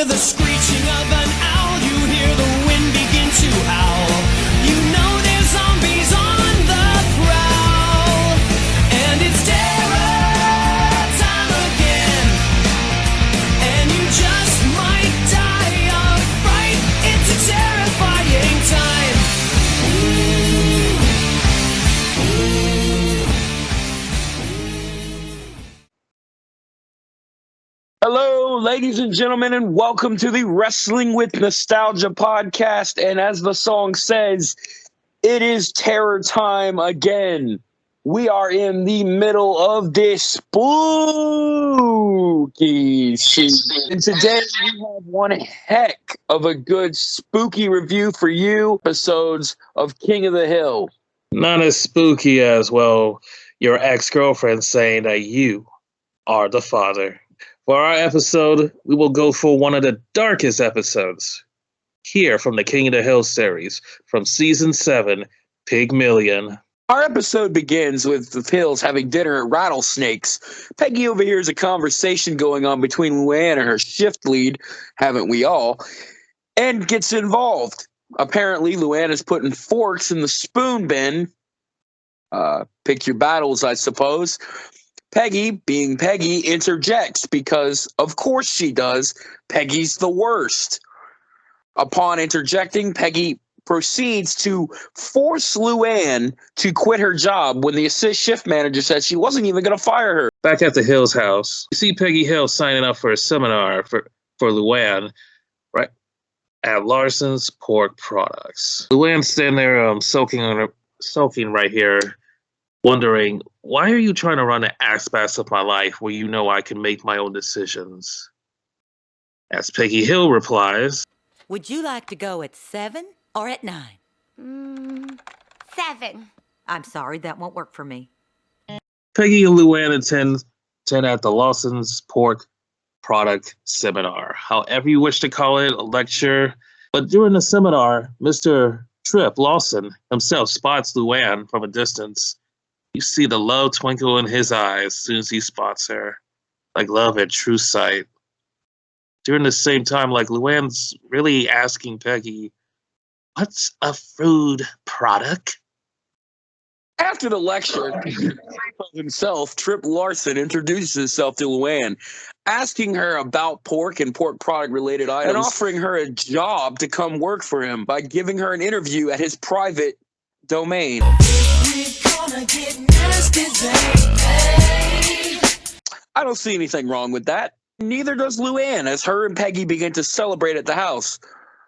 hear the screeching of an owl, you hear the wind begin to howl. You know there's zombies on the prowl, and it's terror time again, and you just might die of fright. It's a terrifying time. Hello, ladies and gentlemen, and welcome to the Wrestling with Nostalgia podcast. And as the song says, it is terror time again. We are in the middle of this spooky season. And today we have one heck of a good spooky review for you. Episodes of King of the Hill. Not as spooky as, well, your ex-girlfriend saying that you are the father. For our episode, we will go for one of the darkest episodes here from the King of the Hill series from Season 7, Pigmalion. Our episode begins with the Hills having dinner at Rattlesnakes. Peggy overhears a conversation going on between Luann and her shift lead, haven't we all, and gets involved. Apparently, Luann is putting forks in the spoon bin. Pick your battles, I suppose. Peggy, being Peggy, interjects because, of course she does. Peggy's the worst. Upon interjecting, Peggy proceeds to force Luann to quit her job when the assist shift manager said she wasn't even going to fire her. Back at the Hill's house, you see Peggy Hill signing up for a seminar for Luann, right, at Larson's Pork Products. Luann's standing there soaking right here, wondering, why are you trying to run the aspects of my life where you know I can make my own decisions? As Peggy Hill replies, would you like to go at 7 or at 9? 7. I'm sorry, that won't work for me. Peggy and Luann attend at the Lawson's Pork Product Seminar, however you wish to call it, a lecture. But during the seminar, Mr. Tripp Lawson himself spots Luann from a distance. You see the love twinkle in his eyes as soon as he spots her, like love at true sight. During the same time, like, Luann's really asking Peggy, what's a food product? After the lecture, himself, Tripp Larson, introduces himself to Luann, asking her about pork and pork product related items, and offering her a job to come work for him by giving her an interview at his private domain. I don't see anything wrong with that. Neither does Luann, as her and Peggy begin to celebrate at the house,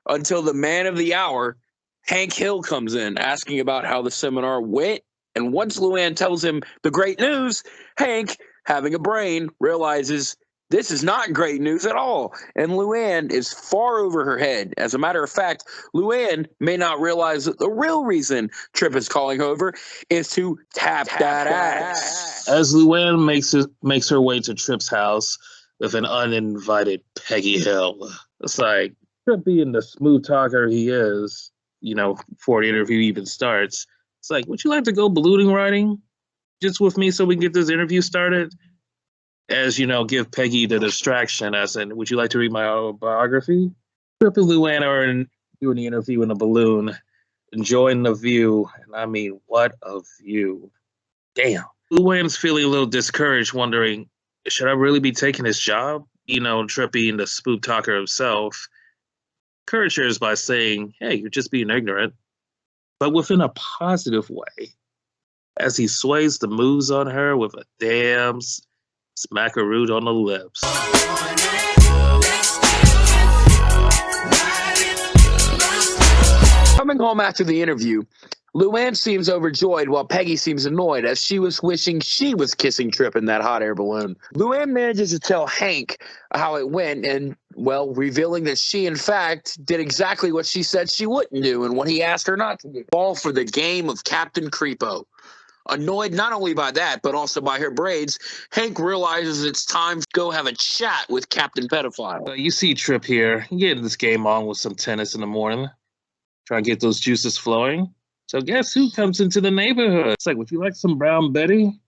until the man of the hour, Hank Hill, comes in, asking about how the seminar went. And once Luann tells him the great news, Hank, having a brain, realizes this is not great news at all, and Luann is far over her head. As a matter of fact, Luann may not realize that the real reason Tripp is calling over is to tap that ass. As Luann makes her way to Tripp's house with an uninvited Peggy Hill. It's like, Tripp being the smooth talker he is, before the interview even starts, it's like, would you like to go ballooning riding just with me so we can get this interview started? As, give Peggy the distraction, as in, would you like to read my autobiography? Tripp and Luann are doing the interview in a balloon, enjoying the view. And I mean, what a view. Damn. Luann's feeling a little discouraged, wondering, should I really be taking this job? Tripp being the spook talker himself, encouraged her by saying, hey, you're just being ignorant, but within a positive way. As he sways the moves on her with a damn smackaroo on the lips. Coming home after the interview, Luann seems overjoyed while Peggy seems annoyed, as she was wishing she was kissing Tripp in that hot air balloon. Luann manages to tell Hank how it went and, well, revealing that she, in fact, did exactly what she said she wouldn't do and what he asked her not to do. Fall for the game of Captain Creepo. Annoyed not only by that, but also by her braids, Hank realizes it's time to go have a chat with Captain Pedophile. You see Tripp here, getting this game on with some tennis in the morning, trying to get those juices flowing. So guess who comes into the neighborhood? It's like, would you like some brown Betty?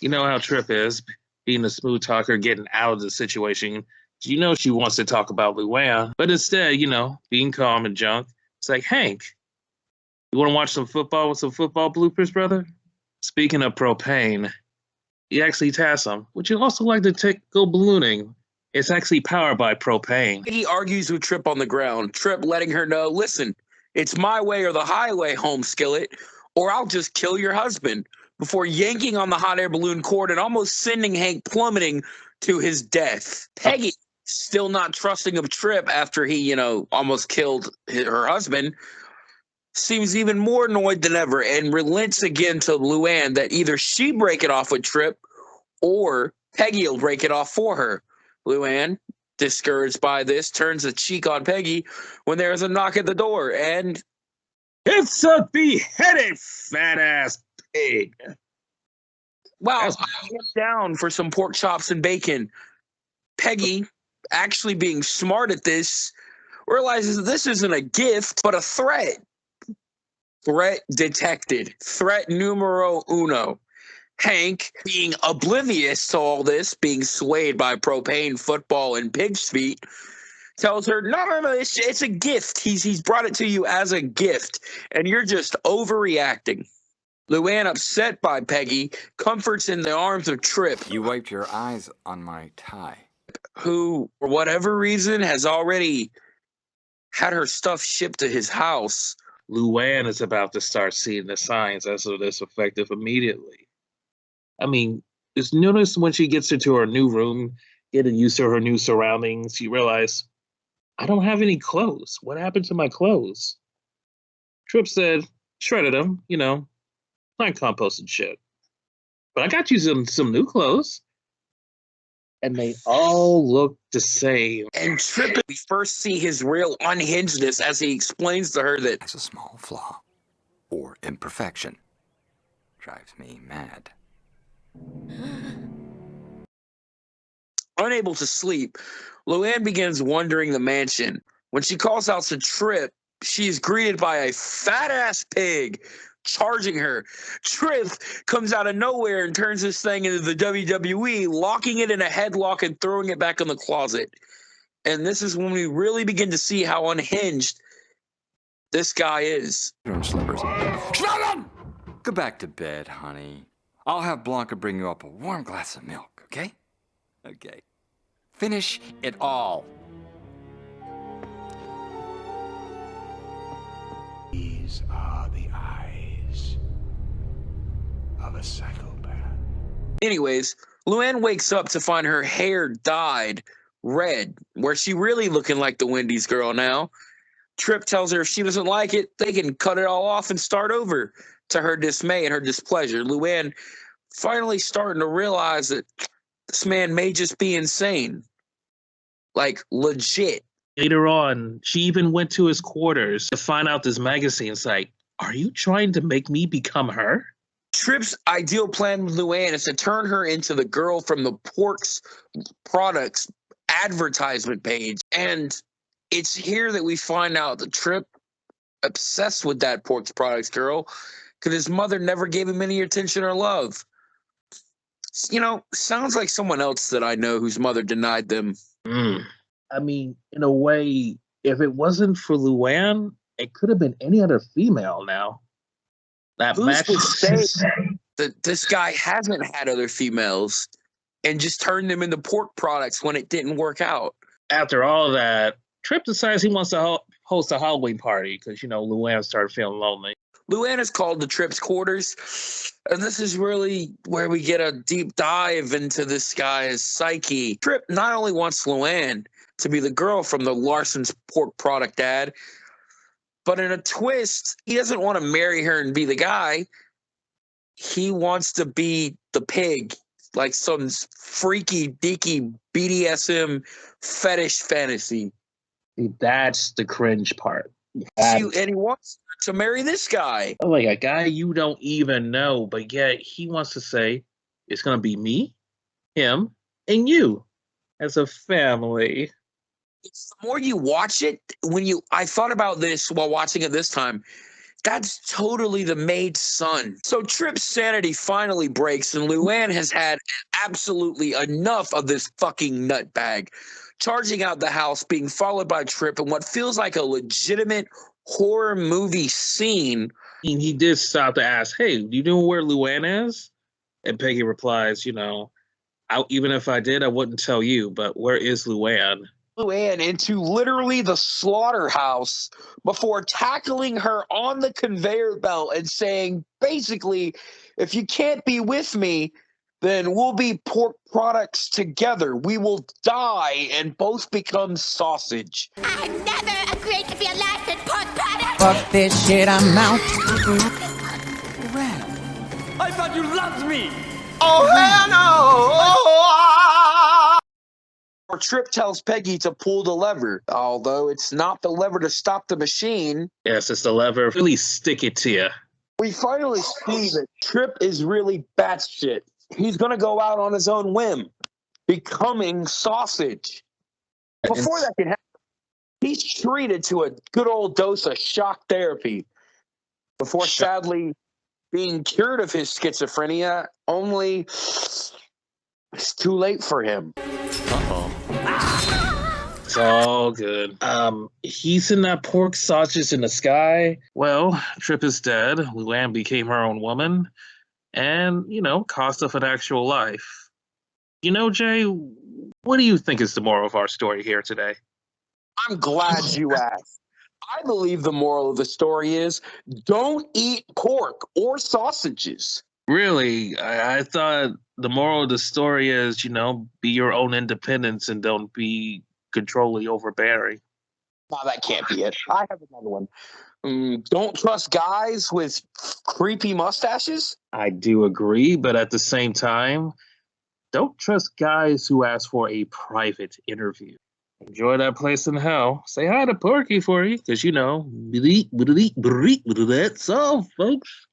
You know how Tripp is, being a smooth talker, getting out of the situation, You know she wants to talk about Luann, but instead, being calm and junk, it's like, Hank, you want to watch some football with some football bloopers, brother? Speaking of propane, he actually tasks him. Would you also like to go ballooning? It's actually powered by propane. He argues with Trip on the ground, Trip letting her know, listen, it's my way or the highway, home skillet, or I'll just kill your husband, before yanking on the hot air balloon cord and almost sending Hank plummeting to his death. Peggy, still not trusting of Trip after he, almost killed her husband, seems even more annoyed than ever and relents again to Luann that either she break it off with Trip or Peggy will break it off for her. Luann, discouraged by this, turns a cheek on Peggy when there is a knock at the door, and it's a beheaded fat-ass pig. Wow, I am down for some pork chops and bacon. Peggy, actually being smart at this, realizes this isn't a gift, but a threat. Threat detected. Threat numero uno. Hank, being oblivious to all this, being swayed by propane, football, and pig's feet, tells her, no, it's a gift. He's brought it to you as a gift, and you're just overreacting. Luann, upset by Peggy, comforts in the arms of Trip. You wiped your eyes on my tie. Who, for whatever reason, has already had her stuff shipped to his house. Luann is about to start seeing the signs as of this effective immediately. I mean, just notice when she gets into her new room, getting used to her new surroundings, you realize, I don't have any clothes. What happened to my clothes? Trip said, shredded them, plant compost and shit. But I got you some new clothes. And they all look the same. And Trip, we first see his real unhingedness as he explains to her that as a small flaw or imperfection drives me mad. Unable to sleep, Luann begins wandering the mansion. When she calls out to Trip, she is greeted by a fat-ass pig charging her. Trip comes out of nowhere and turns this thing into the WWE, locking it in a headlock and throwing it back in the closet. And this is when we really begin to see how unhinged this guy is. Slippers. Shut up! Go back to bed, honey. I'll have Blanca bring you up a warm glass of milk, okay? Okay. Finish it all. These are the eyes of a psychopath. Anyways, Luann wakes up to find her hair dyed red, where she really looking like the Wendy's girl now. Trip tells her if she doesn't like it, they can cut it all off and start over. To her dismay and her displeasure, Luann finally starting to realize that this man may just be insane. Like, legit. Later on, she even went to his quarters to find out this magazine. It's like, are you trying to make me become her? Trip's ideal plan with Luann is to turn her into the girl from the Pork's Products advertisement page. And it's here that we find out that Trip obsessed with that Pork's Products girl because his mother never gave him any attention or love. Sounds like someone else that I know whose mother denied them. I mean, in a way, if it wasn't for Luann, it could have been any other female now. That Who's match to say that this guy hasn't had other females and just turned them into pork products when it didn't work out? After all that, Trip decides he wants to host a Halloween party because, Luann started feeling lonely. Luann is called to Trip's quarters, and this is really where we get a deep dive into this guy's psyche. Trip not only wants Luann to be the girl from the Larson's pork product ad, but in a twist, he doesn't want to marry her and be the guy. He wants to be the pig, like some freaky, deaky BDSM fetish fantasy. That's the cringe part. And he wants to marry this guy. Like a guy you don't even know, but yet he wants to say, it's going to be me, him, and you as a family. The more you watch it, I thought about this while watching it this time. That's totally the maid's son. So Trip's sanity finally breaks, and Luann has had absolutely enough of this fucking nutbag. charging out the house, being followed by Trip in what feels like a legitimate horror movie scene. And he did stop to ask, "Hey, do you know where Luann is?" And Peggy replies, even if I did, I wouldn't tell you, but where is Luann? Luann into literally the slaughterhouse before tackling her on the conveyor belt and saying, basically, if you can't be with me, then we'll be pork products together. We will die and both become sausage. I never agreed to be a lasted pork product. Fuck this shit, I'm out. I thought you loved me! Oh, hell no! Or Trip tells Peggy to pull the lever, although it's not the lever to stop the machine. Yes, it's the lever. Really stick it to you. We finally see that Trip is really batshit. He's going to go out on his own whim, becoming sausage. Before that can happen, he's treated to a good old dose of shock therapy before sadly being cured of his schizophrenia, only it's too late for him. It's all good. He's in that pork sausage in the sky. Well, Trip is dead. Luann became her own woman. And, cost of an actual life. Jay, what do you think is the moral of our story here today? I'm glad you asked. I believe the moral of the story is don't eat pork or sausages. Really? I thought the moral of the story is, be your own independence and don't be controlling overbearing. No, that can't be it. I have another one. Don't trust guys with creepy mustaches. I do agree, but at the same time, don't trust guys who ask for a private interview. Enjoy that place in hell. Say hi to Porky for you, because, that's all, folks.